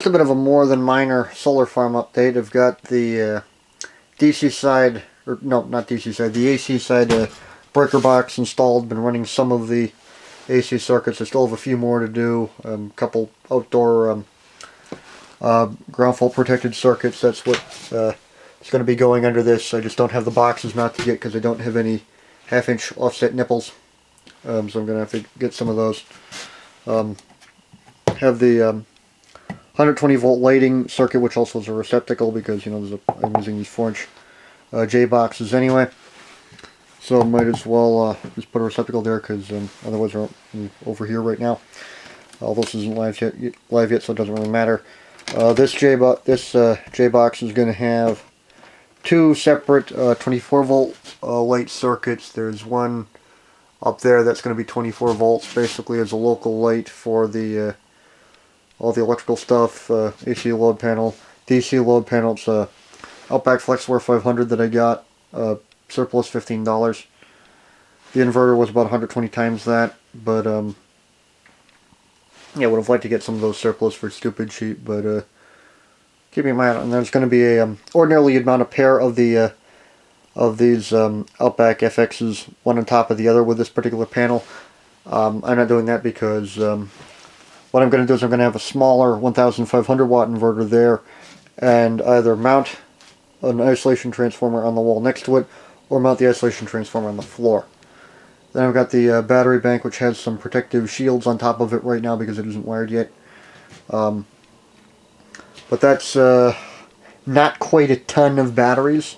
It's a bit of a more than minor solar farm update. I've got the DC side, or no, not DC side, the AC side breaker box installed. Been running some of the AC circuits. I still have a few more to do. A couple outdoor ground fault protected circuits. That's what is going to be going under this. I just don't have the boxes not to get because I don't have any half-inch offset nipples. So I'm going to have to get some of those. Have the 120 volt lighting circuit, which also is a receptacle because, you know, I'm using these 4-inch J boxes anyway. So might as well just put a receptacle there because otherwise we're over here right now. This isn't live yet, so it doesn't really matter. This J box is going to have two separate 24 volt light circuits. There's one up there that's going to be 24 volts, basically as a local light for the all the electrical stuff, AC load panel, DC load panel. It's a Outback FlexWare 500 that I got, surplus $15. The inverter was about 120 times that, but yeah, would have liked to get some of those surplus for stupid cheap, but keep in mind, and there's going to be a ordinarily you'd mount a pair of the of these Outback FXs, one on top of the other with this particular panel. I'm not doing that because what I'm going to do is I'm going to have a smaller 1500 watt inverter there and either mount an isolation transformer on the wall next to it or mount the isolation transformer on the floor. Then I've got the battery bank, which has some protective shields on top of it right now because it isn't wired yet. But that's not quite a ton of batteries,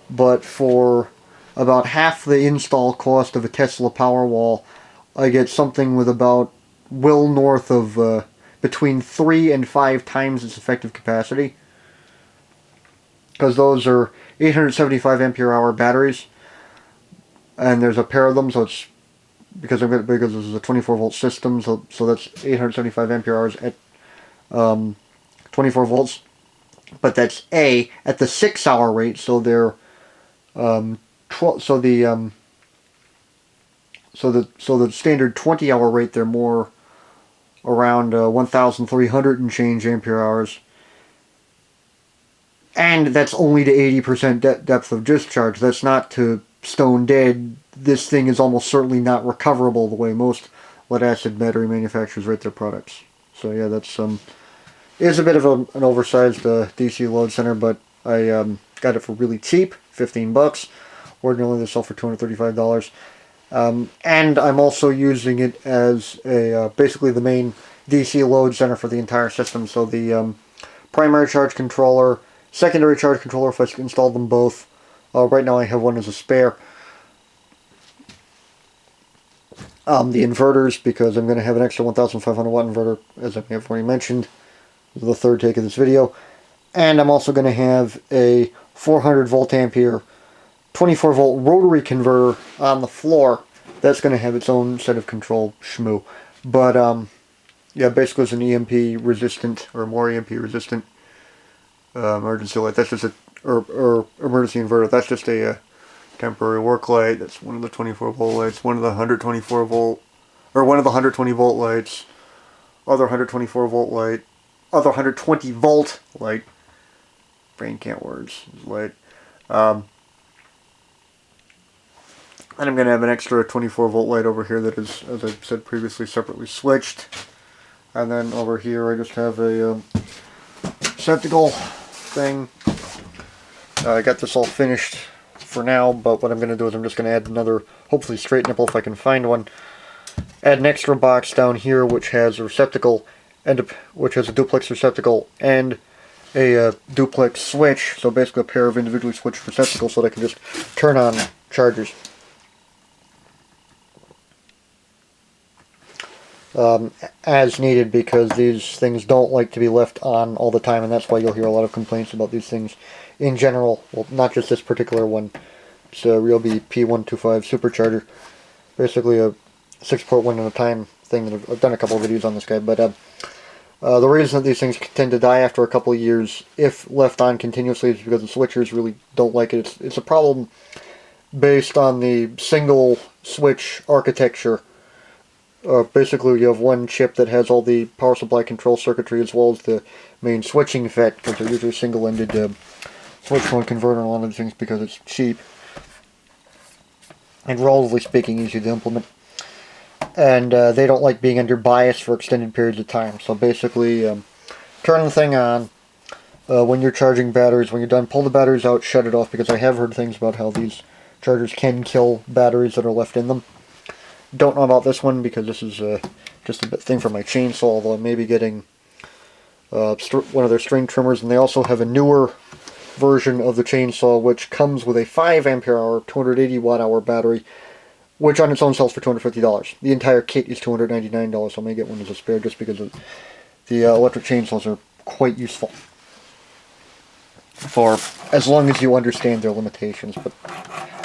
but for about half the install cost of a Tesla Powerwall, I get something with about well north of between 3 and 5 times its effective capacity, because those are 875 ampere hour batteries, and there's a pair of them, so it's because this is a 24 volt system, so that's 875 ampere hours at 24 volts, but that's at the 6 hour rate, so they're so the standard 20 hour rate, they're more around 1,300 and change ampere hours, and that's only to 80% depth of discharge. That's not to stone dead. This thing is almost certainly not recoverable the way most lead acid battery manufacturers rate their products. So yeah, that's is a bit of an oversized DC load center, but I got it for really cheap, $15. Ordinarily they sell for $235. And I'm also using it as a basically the main DC load center for the entire system. So the primary charge controller, secondary charge controller, if I installed them both. Right now I have one as a spare. The inverters, because I'm going to have an extra 1500 watt inverter, as I've already mentioned, the third take of this video. And I'm also going to have a 400 volt ampere 24 volt rotary converter on the floor. That's going to have its own set of control schmoo. But yeah, basically it's an EMP resistant, or more EMP resistant emergency light. That's just a or emergency inverter. That's just a temporary work light. That's one of the 24 volt lights. One of the 124 volt, or one of the 120 volt lights. Other 124 volt light. Other 120 volt light. Brain can't words. Light. And I'm going to have an extra 24 volt light over here that is, as I said previously, separately switched. And then over here I just have a receptacle thing. I got this all finished for now, but what I'm going to do is I'm just going to add another, hopefully straight nipple if I can find one. Add an extra box down here which has a receptacle, and which has a duplex receptacle and a duplex switch. So basically a pair of individually switched receptacles so that I can just turn on chargers. As needed, because these things don't like to be left on all the time, and that's why you'll hear a lot of complaints about these things in general. Well, not just this particular one. It's a Ryobi P125 supercharger, basically a 6-port one at a time thing. That I've done a couple of videos on this guy, but the reason that these things tend to die after a couple of years, if left on continuously, is because the switchers really don't like it. It's a problem based on the single switch architecture Basically, you have one chip that has all the power supply control circuitry as well as the main switching FET, because they're usually single-ended switch mode converter and a lot of things because it's cheap and relatively speaking easy to implement. And they don't like being under bias for extended periods of time. So basically, turn the thing on when you're charging batteries. When you're done, pull the batteries out, shut it off, because I have heard things about how these chargers can kill batteries that are left in them. Don't know about this one because this is just a thing for my chainsaw, although I may be getting one of their string trimmers, and they also have a newer version of the chainsaw which comes with a 5 ampere hour, 280 watt hour battery, which on its own sells for $250. The entire kit is $299, so I may get one as a spare just because the electric chainsaws are quite useful for as long as you understand their limitations. But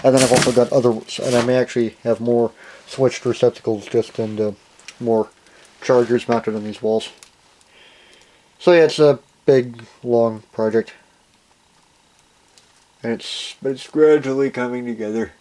and then I've also got other, and I may actually have more switched receptacles just and more chargers mounted on these walls. So yeah, it's a big, long project, and it's gradually coming together.